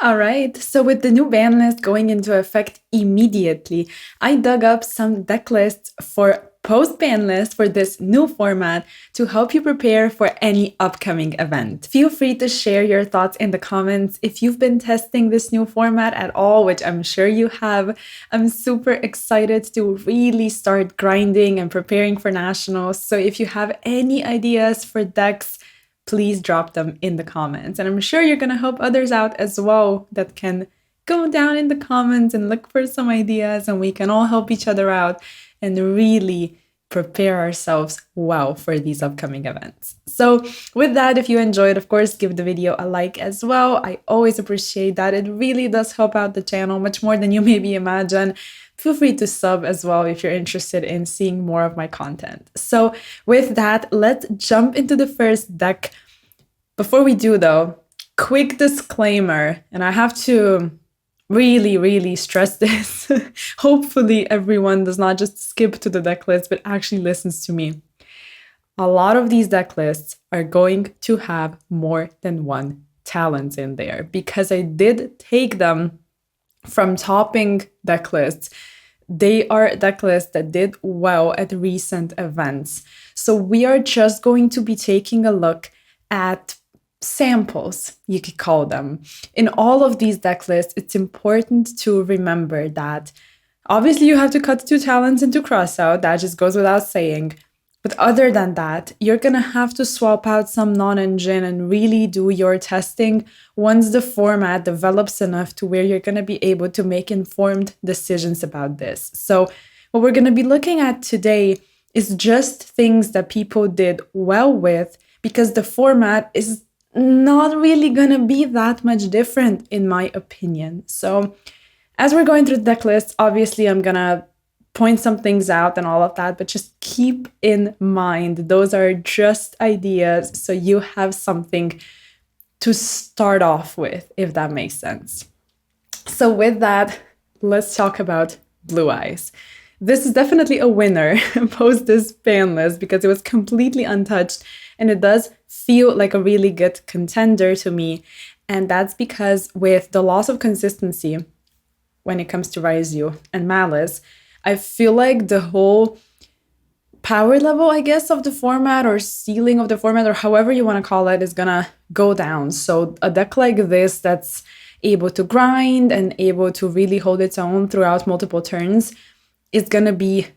All right, so with the new ban list going into effect immediately, I dug up some deck lists for post ban list for this new format to help you prepare for any upcoming event. Feel free to share your thoughts in the comments if you've been testing this new format at all, which I'm sure you have. I'm super excited to really start grinding and preparing for nationals. So if you have any ideas for decks, please drop them in the comments. And I'm sure you're going to help others out as well that can go down in the comments and look for some ideas, and we can all help each other out and really prepare ourselves well for these upcoming events. So with that, if you enjoyed, of course, give the video a like as well. I always appreciate that. It really does help out the channel much more than you maybe imagine. Feel free to sub as well if you're interested in seeing more of my content. So with that, let's jump into the first deck. Before we do though, quick disclaimer, and I have to really stress this. Hopefully everyone does not just skip to the deck list, but actually listens to me. A lot of these deck lists are going to have more than one talent in there because I did take them from topping deck lists. They are deck lists that did well at recent events. So we are just going to be taking a look at samples, you could call them. In all of these deck lists, it's important to remember that obviously you have to cut two talents into crossout, that just goes without saying. But other than that, you're gonna have to swap out some non-engine and really do your testing once the format develops enough to where you're gonna be able to make informed decisions about this. So what we're gonna be looking at today is just things that people did well with, because the format is not really gonna be that much different in my opinion. So as we're going through the deck list, obviously I'm gonna point some things out and all of that, but just keep in mind those are just ideas, so you have something to start off with, if that makes sense. So with that, let's talk about Blue Eyes. This is definitely a winner post this ban list because it was completely untouched, and it does feel like a really good contender to me. And that's because with the loss of consistency when it comes to Raizu and Malice, I feel like the whole power level, I guess, of the format or ceiling of the format, or however you want to call it, is gonna go down. So a deck like this that's able to grind and able to really hold its own throughout multiple turns is gonna be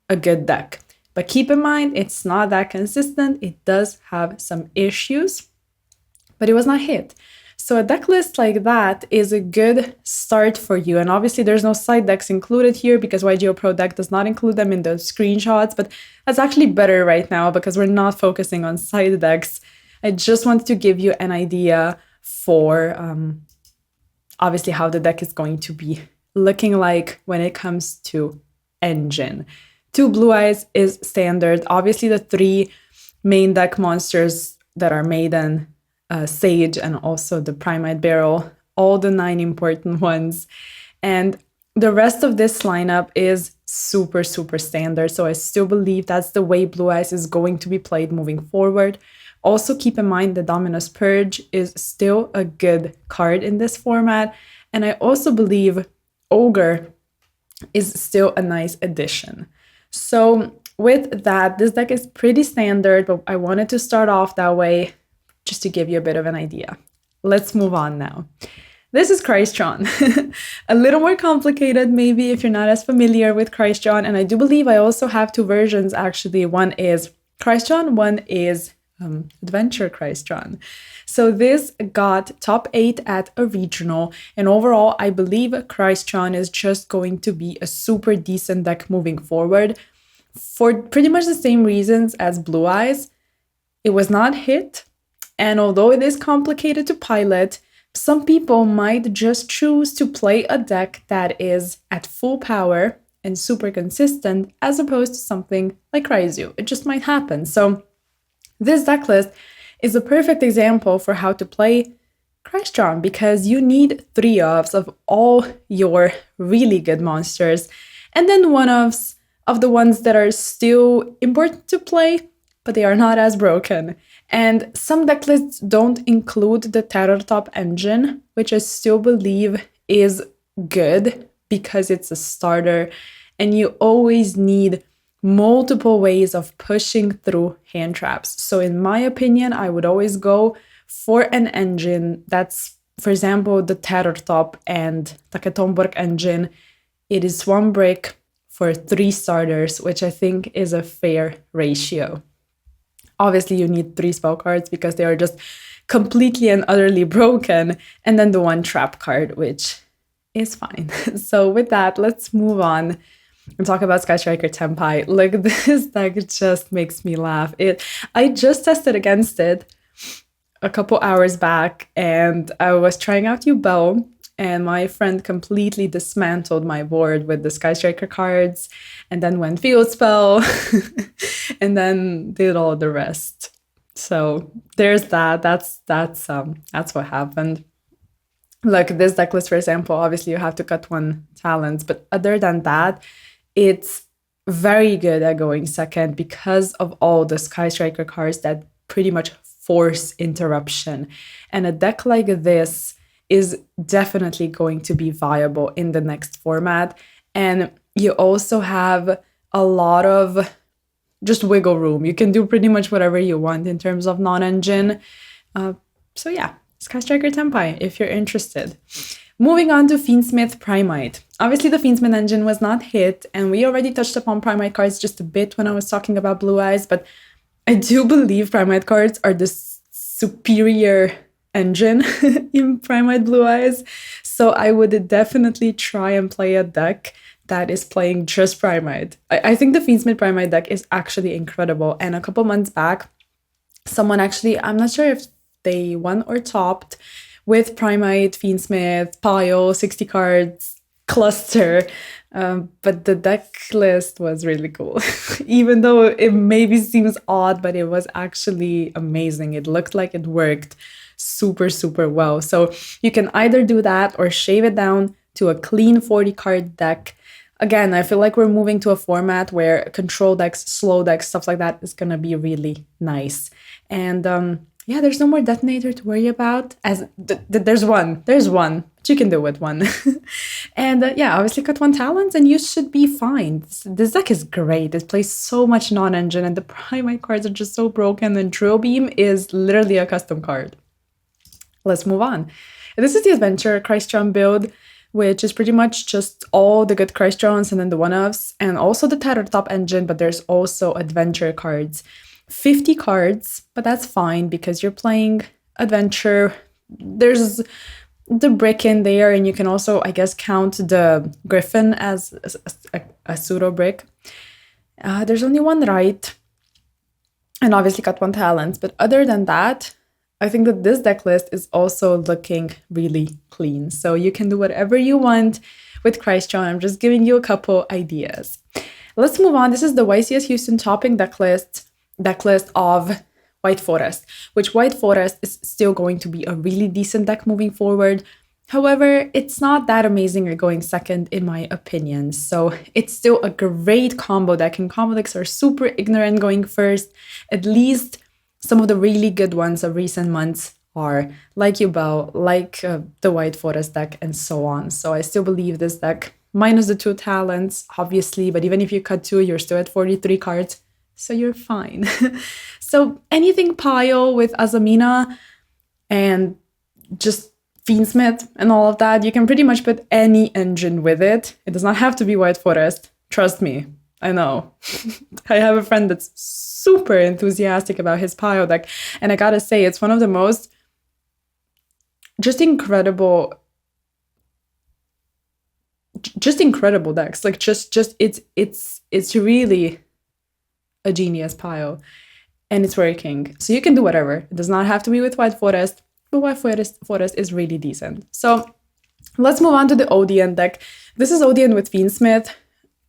a good deck. But keep in mind, it's not that consistent. It does have some issues, but it was not hit. So a deck list like that is a good start for you. And obviously there's no side decks included here because YGO Pro deck does not include them in the screenshots, but that's actually better right now because we're not focusing on side decks. I just wanted to give you an idea for obviously how the deck is going to be looking like when it comes to engine. 2 Blue Eyes is standard. Obviously the 3 main deck monsters that are Maiden, Sage, and also the Primite Barrel, all the 9 important ones. And the rest of this lineup is super standard. So I still believe that's the way Blue Eyes is going to be played moving forward. Also keep in mind the Dominus Purge is still a good card in this format. And I also believe Ogre is still a nice addition. So with that, this deck is pretty standard, but I wanted to start off that way just to give you a bit of an idea. Let's move on now. This is Christron. A little more complicated maybe if you're not as familiar with Christron, and I do believe I also have 2 versions actually. One is Christron, one is Adventure Christron. So this got top 8 at a regional, and overall I believe Christron is just going to be a super decent deck moving forward for pretty much the same reasons as Blue Eyes. It was not hit, and although it is complicated to pilot, some people might just choose to play a deck that is at full power and super consistent as opposed to something like Raizu. It just might happen. So this deck list is a perfect example for how to play Christron because you need 3-ofs of all your really good monsters and then 1-ofs of the ones that are still important to play, but they are not as broken. And some decklists don't include the Terror Top engine, which I still believe is good because it's a starter and you always need multiple ways of pushing through hand traps. So in my opinion, I would always go for an engine that's, for example, the Terror Top and Taketomborg engine. It is one brick for 3 starters, which I think is a fair ratio. Obviously, you need 3 spell cards because they are just completely and utterly broken, and then the 1 trap card, which is fine. So with that, let's move on and talk about Sky Striker Tenpai. Like, this deck just makes me laugh. I just tested against it a couple hours back, and I was trying out Yubel, and my friend completely dismantled my board with the Sky Striker cards, and then went Field Spell, and then did all the rest. So there's that. That's what happened. Like this deck list, for example, obviously you have to cut 1 talent, but other than that, it's very good at going second because of all the Sky Striker cards that pretty much force interruption. And a deck like this is definitely going to be viable in the next format. And you also have a lot of just wiggle room. You can do pretty much whatever you want in terms of non-engine. So yeah, Sky Striker Tenpai, if you're interested. Moving on to Fiendsmith Primite. Obviously, the Fiendsmith engine was not hit, and we already touched upon Primite cards just a bit when I was talking about Blue Eyes, but I do believe Primite cards are the superior engine in Primite Blue Eyes. So I would definitely try and play a deck that is playing just Primite. I think the Fiendsmith Primite deck is actually incredible. And a couple months back, someone actually, I'm not sure if they won or topped with Primite, Fiendsmith, pile, 60 cards, cluster. But the deck list was really cool. Even though it maybe seems odd, but it was actually amazing. It looked like it worked super, super well. So you can either do that or shave it down to a clean 40 card deck. Again, I feel like we're moving to a format where control decks, slow decks, stuff like that is going to be really nice. And yeah, there's no more detonator to worry about. There's one, but you can do with 1. And yeah, obviously cut 1 talent and you should be fine. This deck is great. It plays so much non-engine and the Primite cards are just so broken, and Drill Beam is literally a custom card. Let's move on. This is the Adventure Christron build, which is pretty much just all the good Christrons and then the one-offs, and also the Terror Top engine, but there's also adventure cards. 50 cards, but that's fine because you're playing adventure. There's the brick in there, and you can also, I guess, count the Griffin as a pseudo brick. There's only 1 right, and obviously got 1 talent, but other than that, I think that this deck list is also looking really clean. So you can do whatever you want with Christron. I'm just giving you a couple ideas. Let's move on. This is the YCS Houston topping deck list of White Forest, which White Forest is still going to be a really decent deck moving forward. However, it's not that amazing at going second, in my opinion. So it's still a great combo deck, and combo decks are super ignorant going first. At least some of the really good ones of recent months are, like Yubel, like the White Forest deck, and so on. So I still believe this deck, minus the 2 talents, obviously, but even if you cut 2, you're still at 43 cards, so you're fine. So anything pile with Azamina and just Fiendsmith and all of that, you can pretty much put any engine with it. It does not have to be White Forest. Trust me. I know. I have a friend that's super enthusiastic about his pile deck, and I gotta say, it's one of the most just incredible decks. Like it's really a genius pile, and it's working. So you can do whatever. It does not have to be with White Forest, but White Forest is really decent. So let's move on to the Odeon deck. This is Odeon with Fiendsmith,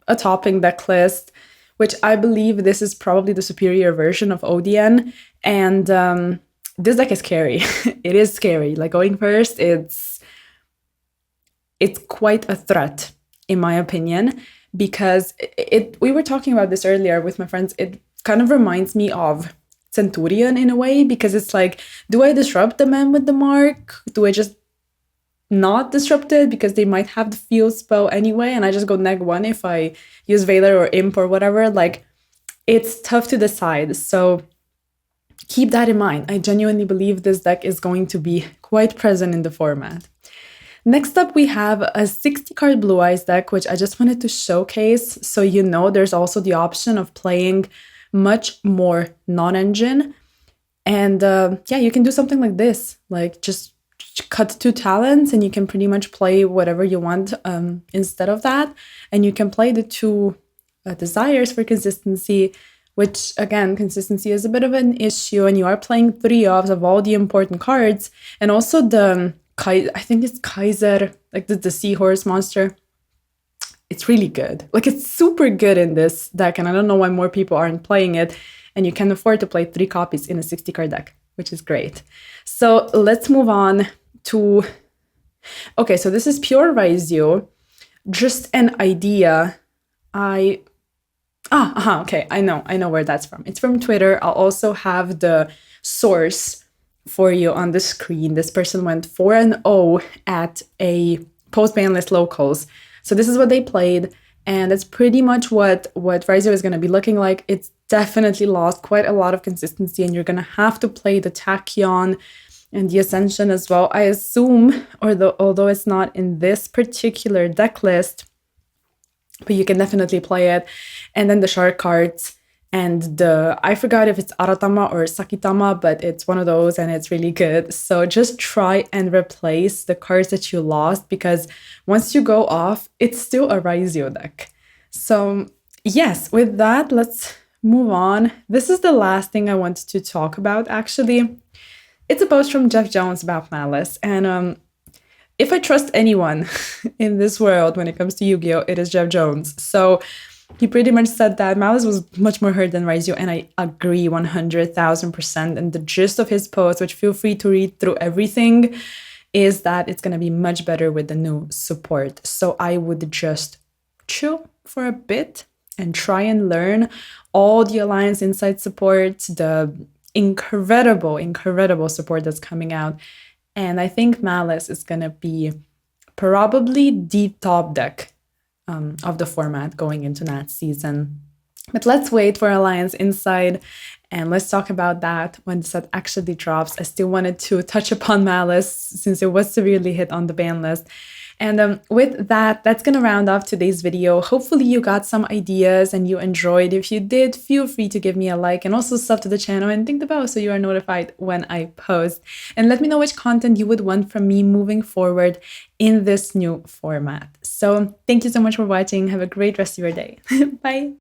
a topping deck list, which I believe this is probably the superior version of Odeon. And this deck is scary. It is scary. Like going first, it's quite a threat, in my opinion, because we were talking about this earlier with my friends. It kind of reminds me of Centurion in a way, because it's like, do I disrupt the man with the mark? Do I just not disrupt it because they might have the field spell anyway, and I just go -1 if I use Valor or Imp or whatever? Like, it's tough to decide. So keep that in mind. I genuinely believe this deck is going to be quite present in the format. Next up, we have a 60-card Blue Eyes deck, which I just wanted to showcase. So you know there's also the option of playing much more non-engine. And yeah, you can do something like this, like just cut 2 talents and you can pretty much play whatever you want instead of that. And you can play the 2 desires for consistency, which again, consistency is a bit of an issue, and you are playing 3 offs of all the important cards. And also the, I think it's Kaiser, like the seahorse monster. It's really good. Like, it's super good in this deck, and I don't know why more people aren't playing it. And you can afford to play 3 copies in a 60-card deck, which is great. So let's move on to... Okay, so this is pure Raizio. Just an idea. Okay, I know where that's from. It's from Twitter. I'll also have the source for you on the screen. This person went 4-0 at a post-Banlist locals. So this is what they played, and that's pretty much what Raizio is going to be looking like. It's definitely lost quite a lot of consistency, and you're going to have to play the Tachyon and the Ascension as well, I assume, although it's not in this particular deck list, but you can definitely play it. And then the shark cards and I forgot if it's Aratama or Sakitama, but it's one of those and it's really good. So just try and replace the cards that you lost, because once you go off, it's still a Raizio deck. So yes, with that, let's move on. This is the last thing I wanted to talk about, actually. It's a post from Jeff Jones about Malice, and if I trust anyone in this world when it comes to Yu-Gi-Oh, it is Jeff Jones. So he pretty much said that Malice was much more hurt than Raizio, and I agree 100,000%. And the gist of his post, which feel free to read through everything, is that it's going to be much better with the new support. So I would just chill for a bit and try and learn all the Alliance Insight support, the incredible support that's coming out. And I think Malice is going to be probably the top deck of the format going into that season. But let's wait for Alliance Inside, and let's talk about that when the set actually drops. I still wanted to touch upon Malice since it was severely hit on the ban list. And with that, that's going to round off today's video. Hopefully you got some ideas and you enjoyed. If you did, feel free to give me a like and also sub to the channel and ding the bell so you are notified when I post. And let me know which content you would want from me moving forward in this new format. So thank you so much for watching. Have a great rest of your day. Bye.